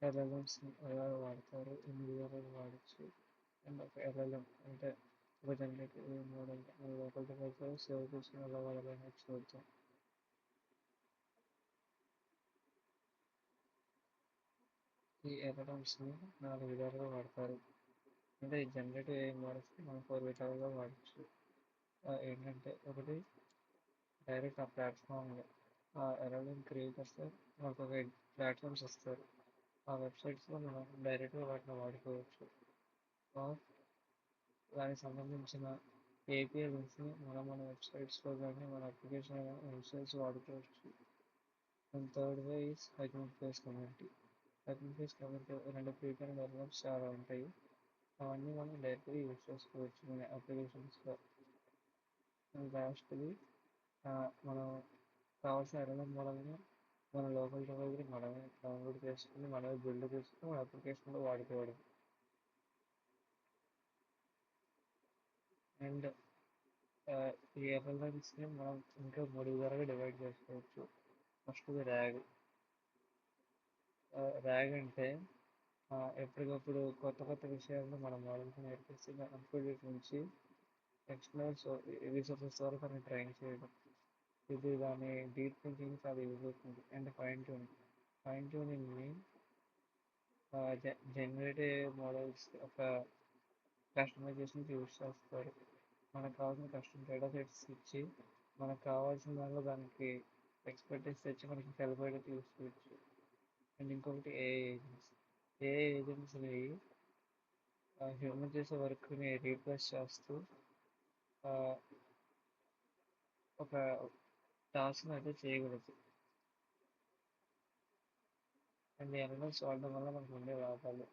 ఎల్ఎల్ఎమ్స్ని ఎలా వాడతారు, ఎన్ని విధాలుగా వాడచ్చు, అండ్ ఒక ఎల్ఎల్ఎం అంటే ఒక జనరేటివ్ మోడల్ మన లోకల్ డివైస్లో సేవ్ చేసుకుని ఎలా వాడాలనేది చూద్దాం. ఈ ఎల్ఎల్ఎమ్స్ని 4 విధాలుగా వాడతారు. అంటే ఈ జనరేటివ్ ఏఐ మోడల్స్ని మనం 4 విధాలుగా వాడచ్చు. ఏంటంటే ఒకటి డైరెక్ట్ ఆ ప్లాట్ఫామ్ ఎల్ఎల్ఎం క్రియేట్ చేస్తే మనకు ఒక ప్లాట్ఫామ్స్ ఇస్తారు. ఆ వెబ్సైట్స్లో మనం డైరెక్ట్గా వాటిని వాడుకోవచ్చు. ఆర్ దానికి సంబంధించిన ఏపీఐ లింక్స్ని మన వెబ్సైట్స్లో కానీ మన అప్లికేషన్ కానీ ఇన్స్టాల్స్ వాడుకోవచ్చు. And third way is hiking face community. Hiking face community 2 prepaid develops చాలా ఉంటాయి. అవన్నీ మనం డైరెక్ట్గా యూజ్ చేసుకోవచ్చు మన అప్లికేషన్స్లో. అండ్ లాస్ట్ది మనం కావాల్సిన ఎల్ఎల్ఎం మోడల్ని మన లోకల్ డివైస్ని మనమే డౌన్లోడ్ చేసుకుని మనమే బిల్డ్ చేసుకుని మన అప్లికేషన్లో వాడుకోవడం. అండ్ ఈ ఎల్ఎల్ఎమ్స్ని మనం ఇంకా 3 విధాలుగా డివైడ్ చేసుకోవచ్చు. ఫస్ట్ది ర్యాగ్. ర్యాగ్ అంటే ఎప్పటికప్పుడు కొత్త కొత్త విషయాలను మన మోడల్కి నేర్పిస్తే అప్డేట్ నుంచి ఎక్స్టర్నల్ రిసోర్సెస్ వరకు మనం ట్రైన్ చేయడం. ఇది దాని డీప్ థింకింగ్ చాలా యూజ్ అవుతుంది. అండ్ ఫైన్ ట్యూనింగ్ని జనరేటివ్ మోడల్స్ ఒక కస్టమైజేషన్కి యూజ్ చేస్తారు. మనకు కావాల్సిన కస్టమ్ డేటా సెట్స్ ఇచ్చి మనకు కావాల్సిన దానిలో దానికి ఎక్స్పర్టీస్ తెచ్చి మనకి సరిపడేది యూజ్ చేయొచ్చు. అండ్ ఇంకొకటి ఏఐ ఏజెంట్స్. ఏఐ ఏజెంట్స్ అనేవి హ్యూమన్ చేసే వర్క్ని రీప్లేస్ చేస్తూ ఒక టాస్క్ని అయితే చేయగలదు. అండ్ ఎల్ఎల్ఎమ్స్ వాడడం వల్ల మనకు ఉండే లాభాలు,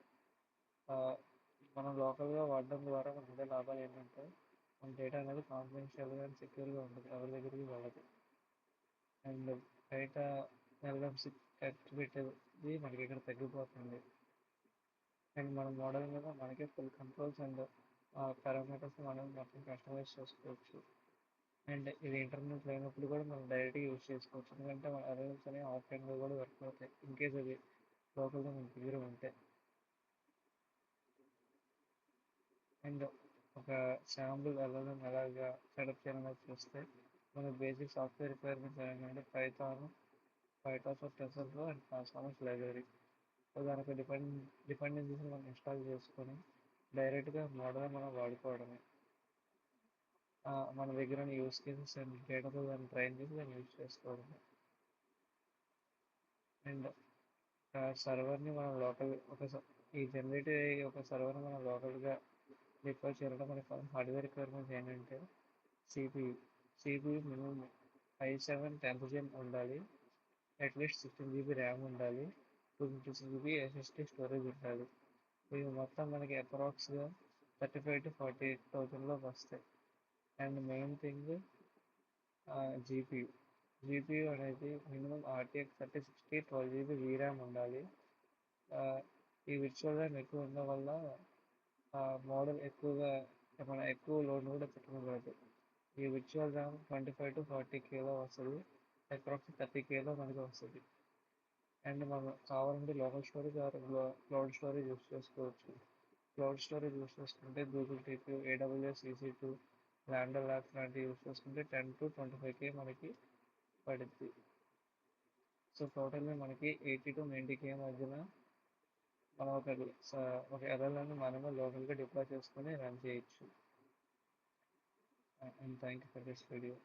మనం లోకల్గా వాడడం ద్వారా మనకు ఉండే లాభాలు ఏంటంటే మన డేటా అనేది కాన్ఫిడెన్షియల్గా అండ్ సెక్యూర్గా ఉంటుంది, ఎవరి దగ్గరికి వెళ్ళదు. అండ్ బయట ఎల్ఎల్ఎమ్స్ ఖర్చు పెట్టేది మనకి ఇక్కడ తగ్గిపోతుంది. అండ్ మన మోడల్ మీద మనకే ఫుల్ కంట్రోల్స్ అండ్ పారామీటర్స్ మనం మొత్తం కస్టమైజ్ చేసుకోవచ్చు. అండ్ ఇది ఇంటర్నెట్ లేనప్పుడు కూడా మనం డైరెక్ట్గా యూజ్ చేసుకోవచ్చు. ఎందుకంటే మన ఎల్ఎల్ఎమ్స్ అనేవి ఆఫ్లైన్లో కూడా వర్క్ అవుతాయి ఇన్కేస్ అది లోకల్గా మన దగ్గర ఉంటే. అండ్ ఒక శాంపుల్ ఎల్ఎల్ఎం ఎలాగా సెటప్ చేయాలని చూస్తే మన బేసిక్ సాఫ్ట్వేర్ రిక్వైర్మెంట్స్ ఏంటంటే Python TensorFlow and transformers library. So దానికి డిపెండెన్సీస్ మనం ఇన్స్టాల్ చేసుకొని డైరెక్ట్గా మోడల్ మనం వాడుకోవడమే. మన దగ్గర యూస్ కేసెస్ అండ్ డేటాతో దాన్ని ట్రైన్ చేసి దాన్ని యూజ్ చేసుకోవడమే. అండ్ సర్వర్ని మనం లోకల్ ఈ జనరేటివ్ ఒక సర్వర్ని మనం లోకల్గా డిప్లాయ్ చేయడం మనకి హార్డ్వేర్ రిక్వైర్మెంట్స్ ఏంటంటే CPU minimum i7 10th gen ఉండాలి, అట్లీస్ట్ 16 GB ర్యామ్ ఉండాలి, 256 GB SSD స్టోరేజ్ ఉండాలి. ఇవి మొత్తం మనకి అప్రాక్స్గా 35,000 to 48,000లో వస్తాయి. అండ్ మెయిన్ థింగ్ జీపీయూ అనేది మినిమం RTX 3060 12 GB VRAM ఉండాలి. ఈ విర్చువల్ ర్యామ్ ఎక్కువ ఉండడం వల్ల మోడల్ మనం ఎక్కువ లోడ్ కూడా పెట్టుకోగలదు. ఈ విర్చువల్ ర్యామ్ 25 to 40Kలో వస్తుంది, అప్రాక్స్ 30Kలో మనకి వస్తుంది. అండ్ మనం కావాలంటే local storage cloud storage use చేసుకోవచ్చు. క్లౌడ్ స్టోరేజ్ యూస్ చేసుకుంటే Google TPU, AWS EC2, Lambda Labs లాంటివి యూస్ చేసుకుంటే 10 to 25K మనకి పడుద్ది. సో టోటల్గా మనకి 80 to 90K మధ్యన మనం ఒక ఎల్ఎల్ఎంని మనమే లోకల్గా డిప్లాయ్ చేసుకొని రన్ చేయొచ్చు. And thank you for this video.